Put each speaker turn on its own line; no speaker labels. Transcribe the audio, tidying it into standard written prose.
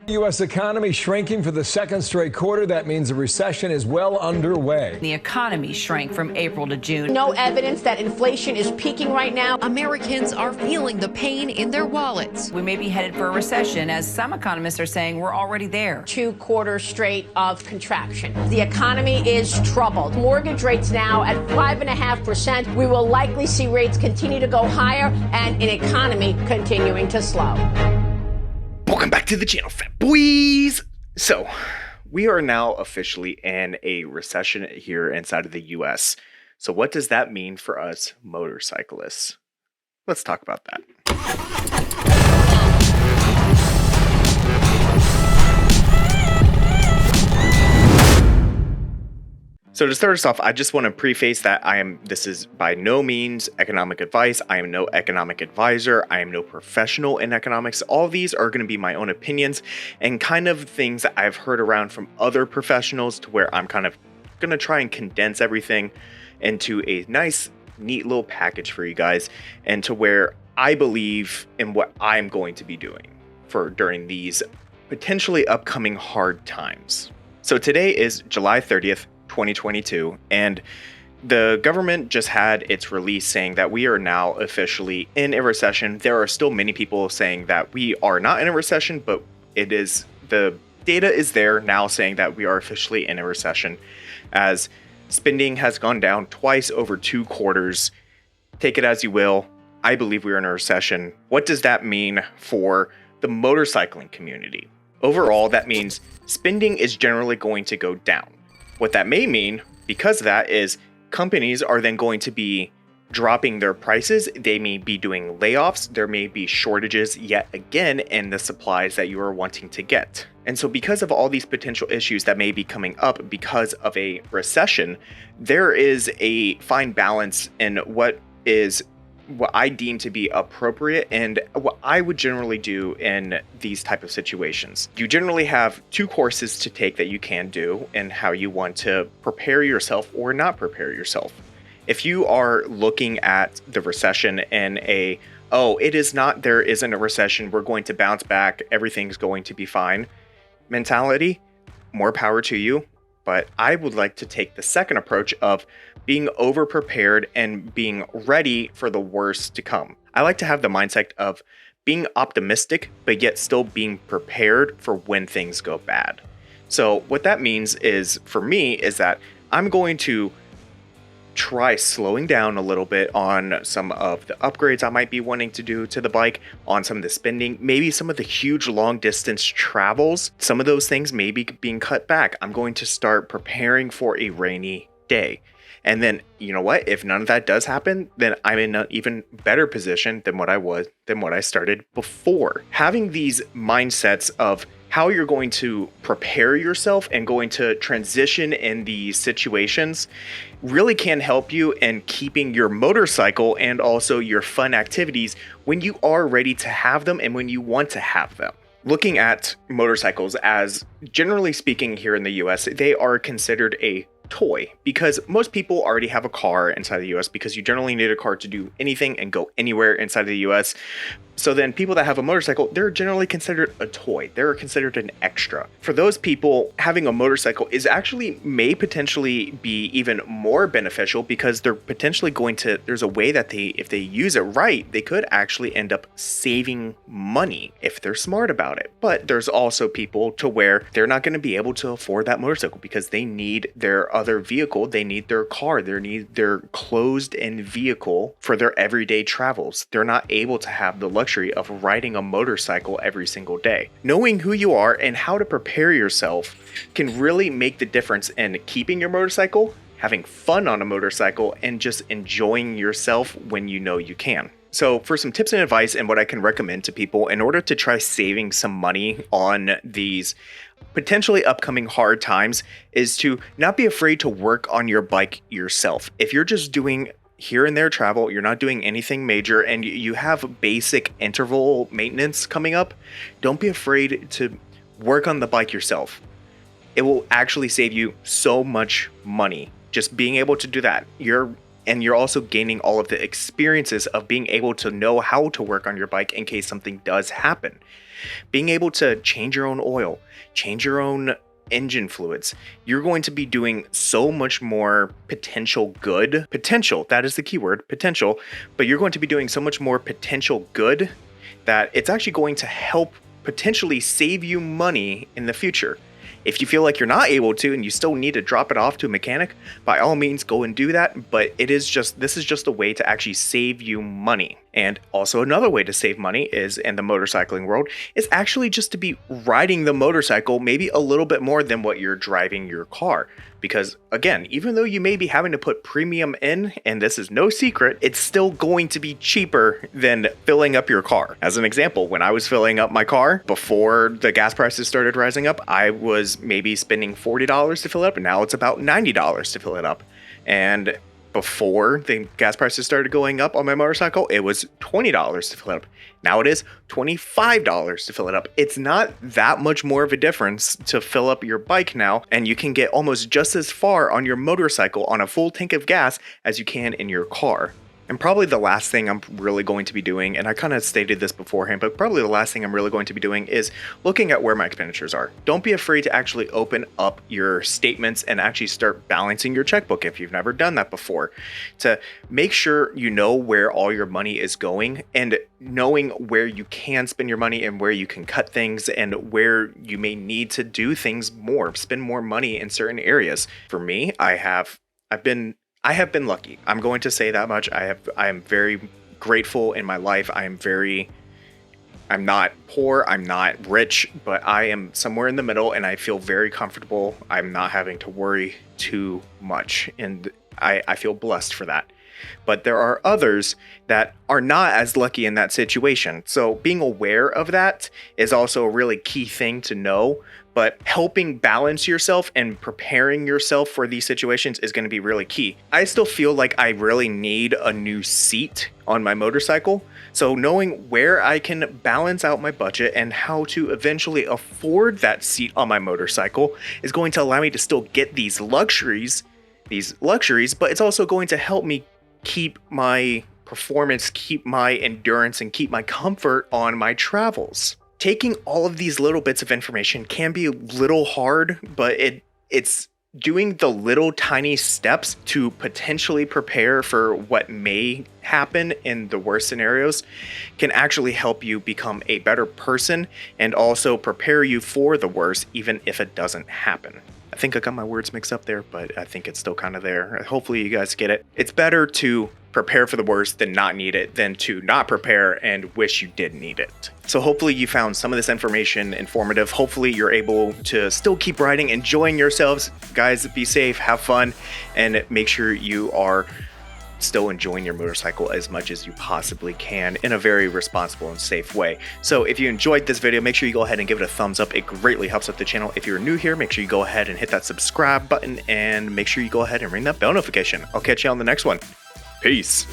U.S. economy shrinking for the second straight quarter. That means a recession is well underway.
The economy shrank from April to June.
No evidence that inflation is peaking right now.
Americans are feeling the pain in their wallets.
We may be headed for a recession, as some economists are saying we're already there.
2 quarters straight of contraction. The economy is troubled. Mortgage rates now at 5.5%. We will likely see rates continue to go higher and an economy continuing to slow.
Welcome back to the channel, Fat Boys! So, we are now officially in a recession here inside of the US. So what does that mean for us motorcyclists? Let's talk about that. So to start us off, I just want to preface that this is by no means economic advice. I am no economic advisor. I am no professional in economics. All these are going to be my own opinions and kind of things that I've heard around from other professionals, to where I'm kind of going to try and condense everything into a nice, neat little package for you guys, and to where I believe in what I'm going to be doing during these potentially upcoming hard times. So today is July 30th. 2022, and the government just had its release saying that we are now officially in a recession. There are still many people saying that we are not in a recession, but the data is there now saying that we are officially in a recession, as spending has gone down twice over 2 quarters. Take it as you will. I believe we are in a recession. What does that mean for the motorcycling community? Overall, that means spending is generally going to go down. What that may mean, because of that, is companies are then going to be dropping their prices. They may be doing layoffs. There may be shortages yet again in the supplies that you are wanting to get. And so because of all these potential issues that may be coming up because of a recession, there is a fine balance in what I deem to be appropriate and what I would generally do in these type of situations. You generally have 2 courses to take that you can do and how you want to prepare yourself or not prepare yourself. If you are looking at the recession in there isn't a recession, we're going to bounce back, everything's going to be fine mentality, more power to you. But I would like to take the second approach of being over-prepared and being ready for the worst to come. I like to have the mindset of being optimistic, but yet still being prepared for when things go bad. So what that means is, for me, is that I'm going to try slowing down a little bit on some of the upgrades I might be wanting to do to the bike, on some of the spending, maybe some of the huge long distance travels. Some of those things may be being cut back. I'm going to start preparing for a rainy day. And then, you know what? If none of that does happen, then I'm in an even better position than what I started before. Having these mindsets of how you're going to prepare yourself and going to transition in these situations really can help you in keeping your motorcycle and also your fun activities when you are ready to have them and when you want to have them. Looking at motorcycles, as generally speaking here in the US, they are considered a toy because most people already have a car inside the US, because you generally need a car to do anything and go anywhere inside the US. So then people that have a motorcycle, they're generally considered a toy. They're considered an extra. For those people, having a motorcycle may potentially be even more beneficial, because they're potentially there's a way that if they use it right, they could actually end up saving money if they're smart about it. But there's also people to where they're not going to be able to afford that motorcycle because they need their other vehicle. They need their car. They need their closed-in vehicle for their everyday travels. They're not able to have the luxury of riding a motorcycle every single day. Knowing who you are and how to prepare yourself can really make the difference in keeping your motorcycle, having fun on a motorcycle, and just enjoying yourself when you know you can. So for some tips and advice and what I can recommend to people in order to try saving some money on these potentially upcoming hard times, is to not be afraid to work on your bike yourself. If you're just doing here and there travel, you're not doing anything major, and you have basic interval maintenance coming up, don't be afraid to work on the bike yourself. It will actually save you so much money just being able to do that. You're also gaining all of the experiences of being able to know how to work on your bike in case something does happen. being able to change your own oil, change your own engine fluids, you're going to be doing so much more potential good. Potential, that is the key word, potential. But you're going to be doing so much more potential good that it's actually going to help potentially save you money in the future. If you feel like you're not able to and you still need to drop it off to a mechanic, by all means go and do that. But this is just a way to actually save you money. And also another way to save money is in the motorcycling world is actually just to be riding the motorcycle maybe a little bit more than what you're driving your car. Because again, even though you may be having to put premium in, and this is no secret, it's still going to be cheaper than filling up your car. As an example, when I was filling up my car before the gas prices started rising up, I was maybe spending $40 to fill it up, and now it's about $90 to fill it up. And before the gas prices started going up on my motorcycle, it was $20 to fill it up. Now it is $25 to fill it up. It's not that much more of a difference to fill up your bike now, and you can get almost just as far on your motorcycle on a full tank of gas as you can in your car. And probably the last thing I'm really going to be doing, and I kind of stated this beforehand, but probably the last thing I'm really going to be doing is looking at where my expenditures are. Don't be afraid to actually open up your statements and actually start balancing your checkbook if you've never done that before, to make sure you know where all your money is going and knowing where you can spend your money and where you can cut things and where you may need to do things more, spend more money in certain areas. For me, I have been lucky. I'm going to say that much. I am very grateful in my life. I'm not poor, I'm not rich, but I am somewhere in the middle, and I feel very comfortable. I'm not having to worry too much, and I feel blessed for that. But there are others that are not as lucky in that situation. So being aware of that is also a really key thing to know. But helping balance yourself and preparing yourself for these situations is going to be really key. I still feel like I really need a new seat on my motorcycle. So knowing where I can balance out my budget and how to eventually afford that seat on my motorcycle is going to allow me to still get these luxuries, but it's also going to help me keep my performance, keep my endurance, and keep my comfort on my travels. Taking all of these little bits of information can be a little hard, but it's doing the little tiny steps to potentially prepare for what may happen in the worst scenarios can actually help you become a better person and also prepare you for the worst, even if it doesn't happen. I think I got my words mixed up there, but I think it's still kind of there. Hopefully you guys get it. It's better to prepare for the worst than not need it than to not prepare and wish you did need it. So hopefully you found some of this information informative. Hopefully you're able to still keep riding, enjoying yourselves. Guys, be safe, have fun, and make sure you are still enjoying your motorcycle as much as you possibly can in a very responsible and safe way. So if you enjoyed this video, make sure you go ahead and give it a thumbs up. It greatly helps out the channel. If you're new here, make sure you go ahead and hit that subscribe button and make sure you go ahead and ring that bell notification. I'll catch you on the next one. Peace.